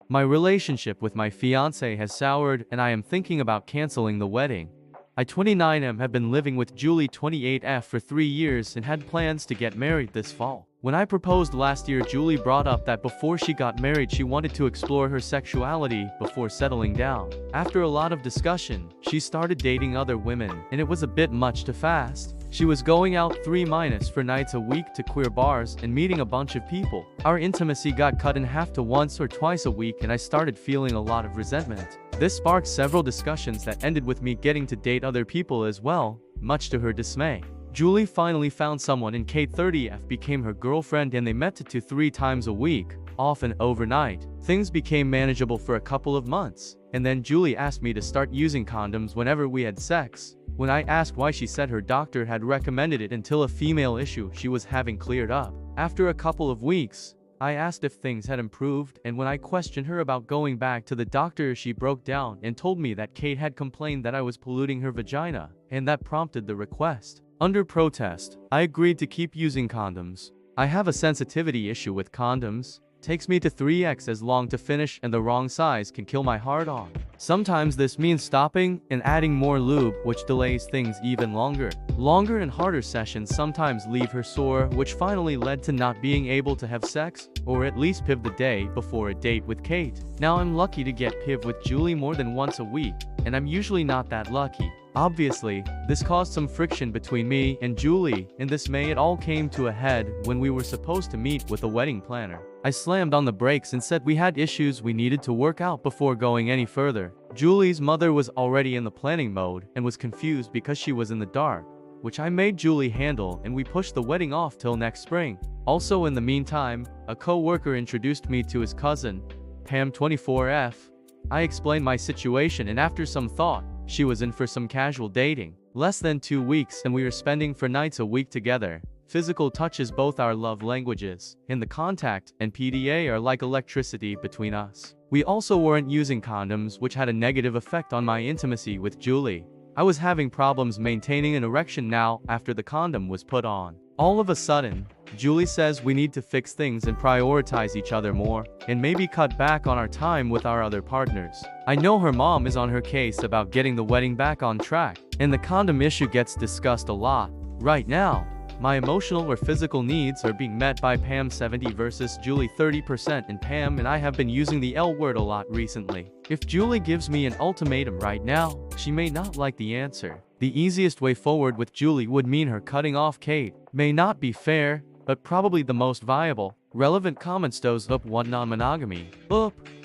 My relationship with my fiancé has soured and I am thinking about canceling the wedding. I 29M have been living with Julie 28F for 3 years and had plans to get married this fall. When I proposed last year, Julie brought up that before she got married she wanted to explore her sexuality before settling down. After a lot of discussion, she started dating other women, and it was a bit much too fast. She was going out 3-4 nights a week to queer bars and meeting a bunch of people. Our intimacy got cut in half to once or twice a week and I started feeling a lot of resentment. This sparked several discussions that ended with me getting to date other people as well, much to her dismay. Julie finally found someone and Kate 30F became her girlfriend and they met 2 to 3 times a week, often overnight. Things became manageable for a couple of months, and then Julie asked me to start using condoms whenever we had sex. When I asked why, she said her doctor had recommended it until a female issue she was having cleared up. After a couple of weeks, I asked if things had improved, and when I questioned her about going back to the doctor, she broke down and told me that Kate had complained that I was polluting her vagina, and that prompted the request. Under protest, I agreed to keep using condoms. I have a sensitivity issue with condoms. Takes me to 3x as long to finish and the wrong size can kill my heart on. Sometimes this means stopping and adding more lube, which delays things even longer. Longer and harder sessions sometimes leave her sore, which finally led to not being able to have sex, or at least PIV the day before a date with Kate. Now I'm lucky to get PIV with Julie more than once a week, and I'm usually not that lucky. Obviously, this caused some friction between me and Julie, and this May it all came to a head when we were supposed to meet with a wedding planner. I slammed on the brakes and said we had issues we needed to work out before going any further. Julie's mother was already in the planning mode and was confused because she was in the dark, which I made Julie handle, and we pushed the wedding off till next spring. Also in the meantime, a co-worker introduced me to his cousin, Pam 24F. I explained my situation, and after some thought, she was in for some casual dating. Less than 2 weeks and we were spending 4 nights a week together. Physical touch is both our love languages, and the contact and PDA are like electricity between us. We also weren't using condoms, which had a negative effect on my intimacy with Julie. I was having problems maintaining an erection now after the condom was put on. All of a sudden, Julie says we need to fix things and prioritize each other more, and maybe cut back on our time with our other partners. I know her mom is on her case about getting the wedding back on track, and the condom issue gets discussed a lot. Right now, my emotional or physical needs are being met by Pam 70 versus Julie 30%, and Pam and I have been using the L word a lot recently. If Julie gives me an ultimatum right now, she may not like the answer. The easiest way forward with Julie would mean her cutting off Kate. May not be fair, but probably the most viable. Relevant comments: those up want non-monogamy.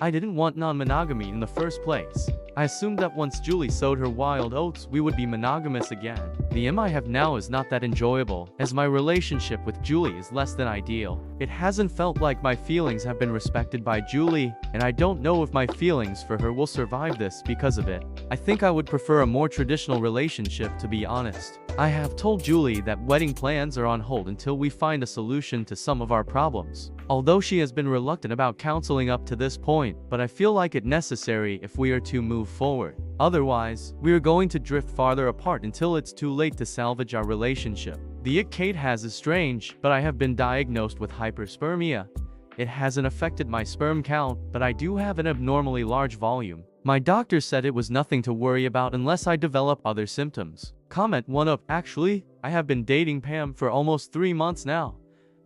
I didn't want non-monogamy in the first place. I assumed that once Julie sowed her wild oats, we would be monogamous again. The I have now is not that enjoyable, as my relationship with Julie is less than ideal. It hasn't felt like my feelings have been respected by Julie, and I don't know if my feelings for her will survive this because of it. I think I would prefer a more traditional relationship, to be honest. I have told Julie that wedding plans are on hold until we find a solution to some of our problems. Although she has been reluctant about counseling up to this point, but I feel like it necessary if we are to move forward. Otherwise, we are going to drift farther apart until it's too late to salvage our relationship. The ick Kate has is strange, but I have been diagnosed with hyperspermia. It hasn't affected my sperm count, but I do have an abnormally large volume. My doctor said it was nothing to worry about unless I develop other symptoms. Comment 1 up. Actually, I have been dating Pam for almost 3 months now,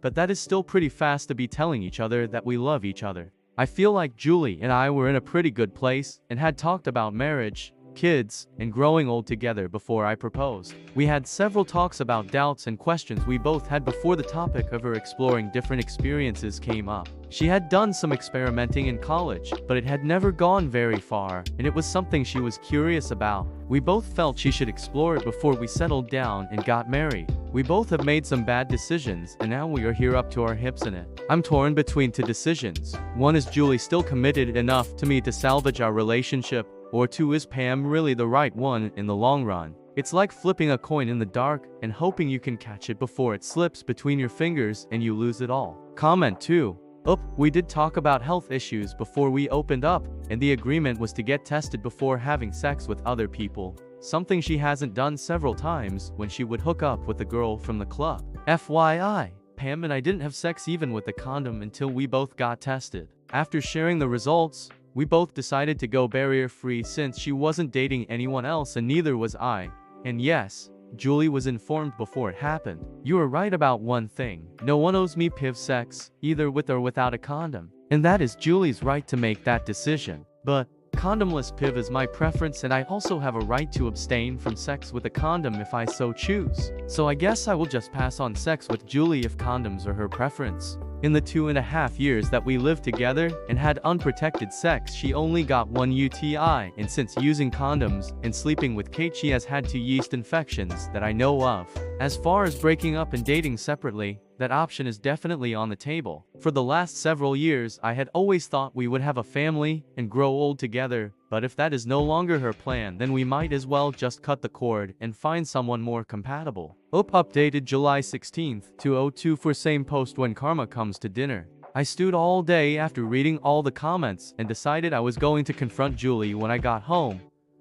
but that is still pretty fast to be telling each other that we love each other. I feel like Julie and I were in a pretty good place and had talked about marriage, kids, and growing old together before I proposed. We had several talks about doubts and questions we both had before the topic of her exploring different experiences came up. She had done some experimenting in college, but it had never gone very far, and it was something she was curious about. We both felt she should explore it before we settled down and got married. We both have made some bad decisions, and now we are here up to our hips in it. I'm torn between 2 decisions. 1, is Julie still committed enough to me to salvage our relationship? Or 2, is Pam really the right one in the long run? It's like flipping a coin in the dark and hoping you can catch it before it slips between your fingers and you lose it all. Comment 2. We did talk about health issues before we opened up, and the agreement was to get tested before having sex with other people, something she hasn't done several times when she would hook up with a girl from the club. FYI, Pam and I didn't have sex even with the condom until we both got tested. After sharing the results, we both decided to go barrier-free since she wasn't dating anyone else and neither was I. And yes, Julie was informed before it happened. You are right about one thing. No one owes me PIV sex, either with or without a condom. And that is Julie's right to make that decision. But condomless PIV is my preference and I also have a right to abstain from sex with a condom if I so choose. So I guess I will just pass on sex with Julie if condoms are her preference. In the 2.5 years that we lived together and had unprotected sex, she only got one UTI, and since using condoms and sleeping with Kate, she has had 2 yeast infections that I know of. As far as breaking up and dating separately, that option is definitely on the table. For the last several years, I had always thought we would have a family and grow old together, but if that is no longer her plan, then we might as well just cut the cord and find someone more compatible. Updated July 16th, 2002 for same post when karma comes to dinner. I stewed all day after reading all the comments and decided I was going to confront Julie when I got home,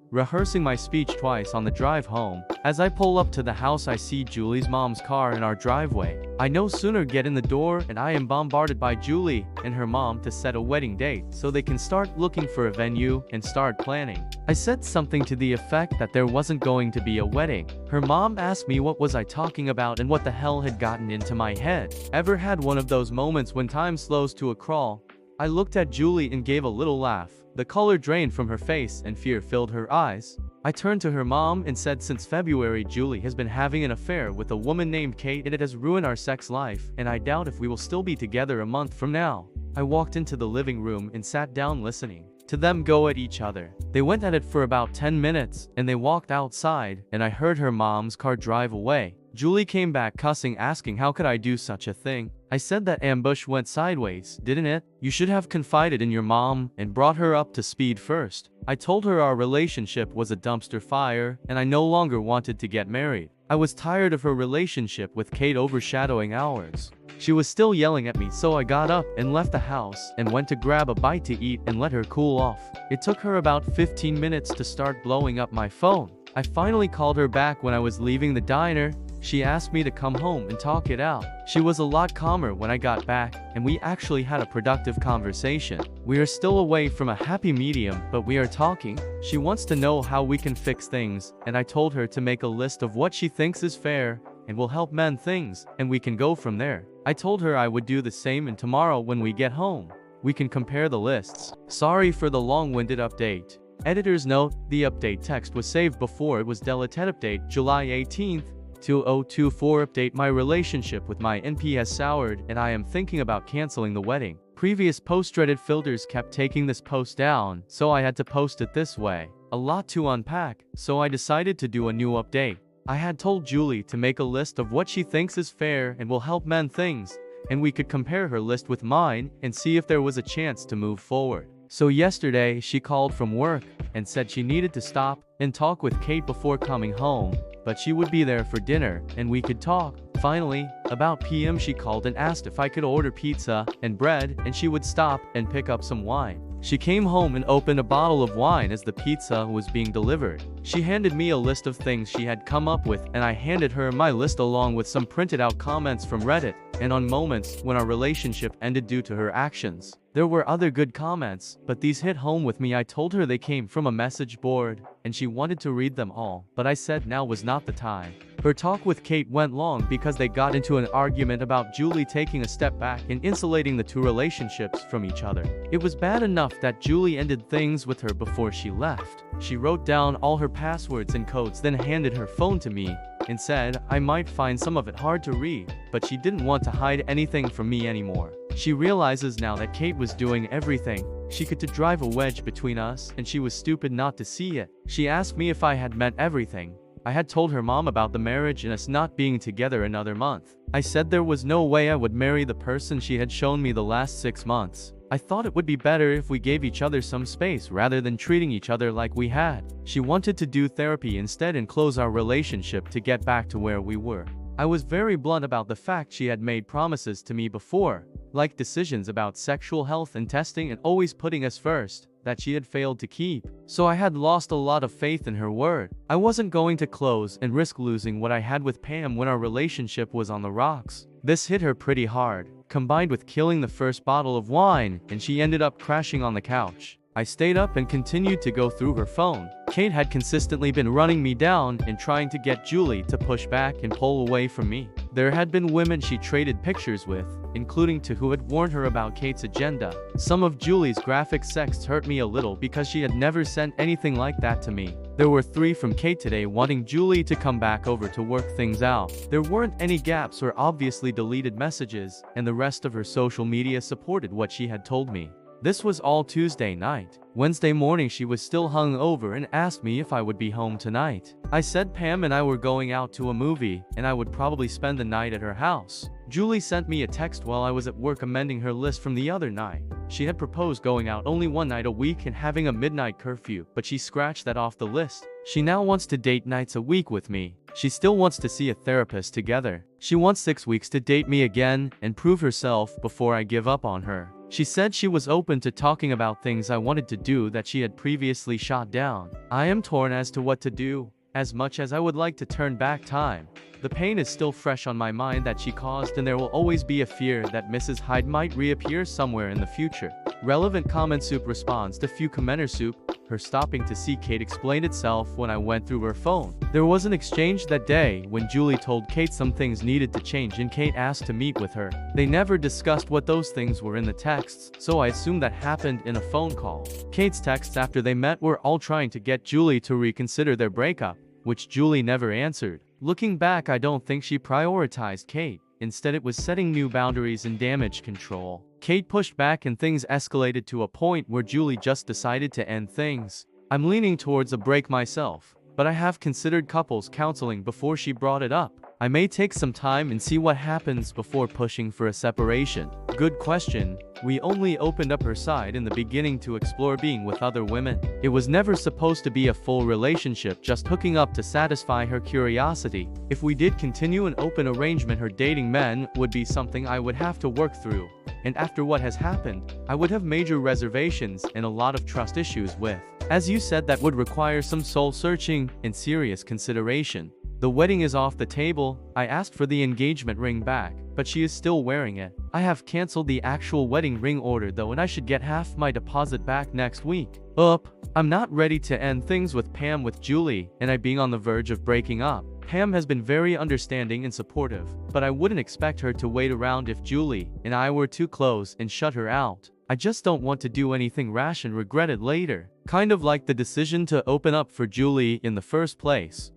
rehearsing my speech twice on the drive home. As I pull up to the house, I see Julie's mom's car in our driveway. I no sooner get in the door and I am bombarded by Julie and her mom to set a wedding date so they can start looking for a venue and start planning. I said something to the effect that there wasn't going to be a wedding. Her mom asked me what was I talking about and what the hell had gotten into my head. Ever had one of those moments when time slows to a crawl? I looked at Julie and gave a little laugh. The color drained from her face and fear filled her eyes. I turned to her mom and said, since February, Julie has been having an affair with a woman named Kate and it has ruined our sex life, and I doubt if we will still be together a month from now. I walked into the living room and sat down listening to them go at each other. They went at it for about 10 minutes and they walked outside and I heard her mom's car drive away. Julie came back cussing, asking how could I do such a thing. I said that ambush went sideways, didn't it? You should have confided in your mom and brought her up to speed first. I told her our relationship was a dumpster fire and I no longer wanted to get married. I was tired of her relationship with Kate overshadowing ours. She was still yelling at me, so I got up and left the house and went to grab a bite to eat and let her cool off. It took her about 15 minutes to start blowing up my phone. I finally called her back when I was leaving the diner. She asked me to come home and talk it out. She was a lot calmer when I got back, and we actually had a productive conversation. We are still away from a happy medium, but we are talking. She wants to know how we can fix things, and I told her to make a list of what she thinks is fair and will help mend things, and we can go from there. I told her I would do the same, and tomorrow when we get home, we can compare the lists. Sorry for the long-winded update. Editor's note: the update text was saved before it was deleted. Update July 18th, 2024. Update: my relationship with my NP has soured and I am thinking about canceling the wedding. Previous post-Reddit filters kept taking this post down, so I had to post it this way. A lot to unpack, so I decided to do a new update. I had told Julie to make a list of what she thinks is fair and will help mend things, and we could compare her list with mine and see if there was a chance to move forward. So yesterday, she called from work and said she needed to stop and talk with Kate before coming home, but she would be there for dinner and we could talk. Finally, about PM, she called and asked if I could order pizza and bread and she would stop and pick up some wine. She came home and opened a bottle of wine as the pizza was being delivered. She handed me a list of things she had come up with and I handed her my list along with some printed out comments from Reddit and on moments when our relationship ended due to her actions. There were other good comments, but these hit home with me. I told her they came from a message board and she wanted to read them all, but I said now was not the time. Her talk with Kate went long because they got into an argument about Julie taking a step back and insulating the two relationships from each other. It was bad enough that Julie ended things with her before she left. She wrote down all her passwords and codes, then handed her phone to me and said I might find some of it hard to read, but she didn't want to hide anything from me anymore. She realizes now that Kate was doing everything she could to drive a wedge between us, and she was stupid not to see it. She asked me if I had meant everything. I had told her mom about the marriage and us not being together another month. I said there was no way I would marry the person she had shown me the last 6 months. I thought it would be better if we gave each other some space rather than treating each other like we had. She wanted to do therapy instead and close our relationship to get back to where we were. I was very blunt about the fact she had made promises to me before, like decisions about sexual health and testing and always putting us first, that she had failed to keep. So I had lost a lot of faith in her word. I wasn't going to close and risk losing what I had with Pam when our relationship was on the rocks. This hit her pretty hard. combined with killing the first bottle of wine, and she ended up crashing on the couch. I stayed up and continued to go through her phone. Kate had consistently been running me down and trying to get Julie to push back and pull away from me. There had been women she traded pictures with, including two who had warned her about Kate's agenda. Some of Julie's graphic texts hurt me a little because she had never sent anything like that to me. There were 3 from Kate today wanting Julie to come back over to work things out. There weren't any gaps or obviously deleted messages, and the rest of her social media supported what she had told me. This was all Tuesday night. Wednesday morning she was still hung over and asked me if I would be home tonight. I said Pam and I were going out to a movie, and I would probably spend the night at her house. Julie sent me a text while I was at work amending her list from the other night. She had proposed going out only one night a week and having a midnight curfew, but she scratched that off the list. She now wants to date nights a week with me. She still wants to see a therapist together. She wants 6 weeks to date me again and prove herself before I give up on her. She said she was open to talking about things I wanted to do that she had previously shot down. I am torn as to what to do. As much as I would like to turn back time, the pain is still fresh on my mind that she caused, and there will always be a fear that Mrs. Hyde might reappear somewhere in the future. Relevant comment soup responds to few commenter soup. Her stopping to see Kate explained itself when I went through her phone. There was an exchange that day when Julie told Kate some things needed to change and Kate asked to meet with her. They never discussed what those things were in the texts, so I assumed that happened in a phone call. Kate's texts after they met were all trying to get Julie to reconsider their breakup, which Julie never answered. Looking back, I don't think she prioritized Kate. Instead, it was setting new boundaries and damage control. Kate pushed back and things escalated to a point where Julie just decided to end things. I'm leaning towards a break myself, but I have considered couples counseling before she brought it up. I may take some time and see what happens before pushing for a separation. Good question. We only opened up her side in the beginning to explore being with other women. It was never supposed to be a full relationship, just hooking up to satisfy her curiosity. If we did continue an open arrangement, her dating men would be something I would have to work through. And after what has happened, I would have major reservations and a lot of trust issues with. As you said, that would require some soul searching and serious consideration. The wedding is off the table. I asked for the engagement ring back, but she is still wearing it. I have canceled the actual wedding ring order though, and I should get half my deposit back next week. I'm not ready to end things with Pam with Julie and I being on the verge of breaking up. Pam has been very understanding and supportive, but I wouldn't expect her to wait around if Julie and I were too close and shut her out. I just don't want to do anything rash and regret it later. Kind of like the decision to open up for Julie in the first place.